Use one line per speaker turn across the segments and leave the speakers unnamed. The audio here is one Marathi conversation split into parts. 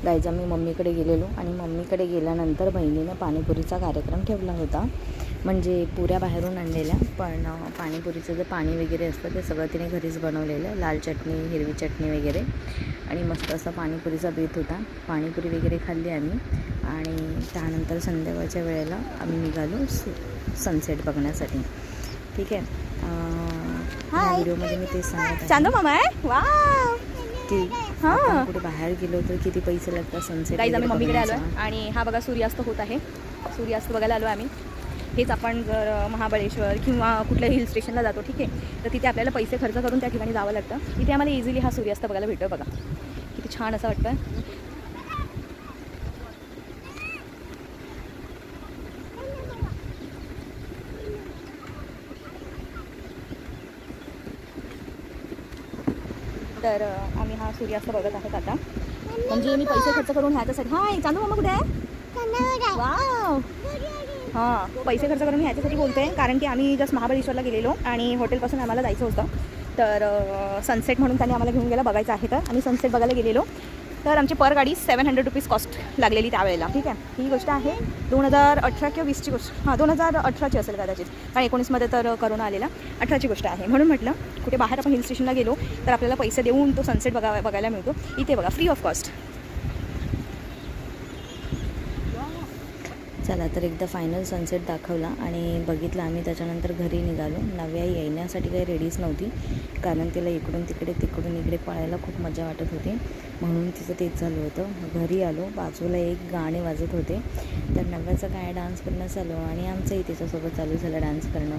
गाईज आम्ही मम्मीकडे गेलेलो आणि मम्मीकडे गेल्यानंतर बहिणीनं पाणीपुरीचा कार्यक्रम ठेवला होता. म्हणजे पुऱ्या बाहेरून आणलेल्या, पण पाणीपुरीचं जे पाणी वगैरे असतं ते सगळं तिने घरीच बनवलेलं. लाल चटणी, हिरवी चटणी वगैरे, आणि मस्त असं पाणीपुरीचा बेत होता. पाणीपुरी वगैरे खाल्ली आम्ही आणि त्यानंतर संध्याकाळच्या वेळेला आम्ही निघालो सनसेट बघण्यासाठी. ठीक आहे. या व्हिडिओमध्ये मी तेच सांगत
चांदू मामा आहे. वाव
की आपण कुठे बाहेर गेलो तर किती पैसे लागतात सनसेट.
गाईज आम्ही मम्मीकडे आलो आहे आणि हा बघा सूर्यास्त होत आहे. सूर्यास्त बघायला आलो आम्ही. हेच आपण जर महाबळेश्वर किंवा कुठल्या हिल स्टेशनला जातो, ठीक आहे, तर तिथे आपल्याला पैसे खर्च करून त्या ठिकाणी जावं लागतं. इथे आम्हाला इझिली हा सूर्यास्त बघायला भेटतो. बघा किती छान असं वाटतं. तर आम्ही हा सूर्यास्त बघत आहोत आता. म्हणजे मी पैसे खर्च करून ह्याच्यासाठी. हाय चांदू मामा कुठे आहे? वाव. हां, पैसे खर्च करून ह्याच्यासाठी बोलते कारण की आम्ही जस्ट महाबळेश्वरला गेलेलो आणि हॉटेलपासून आम्हाला जायचं होतं. तर सनसेट म्हणून त्यांनी आम्हाला घेऊन गेला बघायचं आहे. तर आम्ही सनसेट बघायला गेलेलो. तर आमची पर गाडी 700 रुपीज कॉस्ट लागलेली त्यावेळेला. ठीक आहे. ही गोष्ट आहे 2018 किंवा 20ची गोष्ट. हां, 2018ची असेल कदाचित, कारण 19मध्ये तर करोना आलेला. 18ची गोष्ट आहे. म्हणून म्हटलं कुठे बाहेर आपण हिल स्टेशनला गेलो तर आपल्याला पैसे देऊन तो सनसेट बघायला मिळतो. इथे बघा फ्री ऑफ कॉस्ट.
चला तर एकदा फायनल सनसेट दाखवला आणि बघितलं आम्ही. त्याच्यानंतर घरी निघालो. नव्या येण्यासाठी काही रेडीच नव्हती, कारण तिला इकडून इकडे पळायला खूप मजा वाटत होती, म्हणून तिचं तेच झालं होतं. घरी आलो, बाजूला एक गाणे वाजत होते, तर नव्याचं काय डान्स करणं चालू आणि आमचंही त्याच्यासोबत चालू झालं डान्स करणं.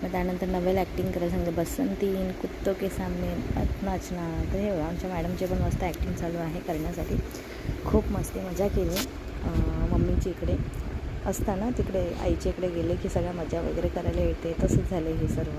मग त्यानंतर नव्याला ॲक्टिंग करायला सांगितलं. बसंतीन कुत्तो के सामने नाचना. तर हे आमच्या मॅडमची पण मस्त ॲक्टिंग चालू आहे करण्यासाठी. खूप मस्ती मजा केली. मम्मीची इकडे असताना तिकडे आईच्या इकडे गेले की सगळ्या मजा वगैरे करायला येते. तसंच झालं हे सर्व.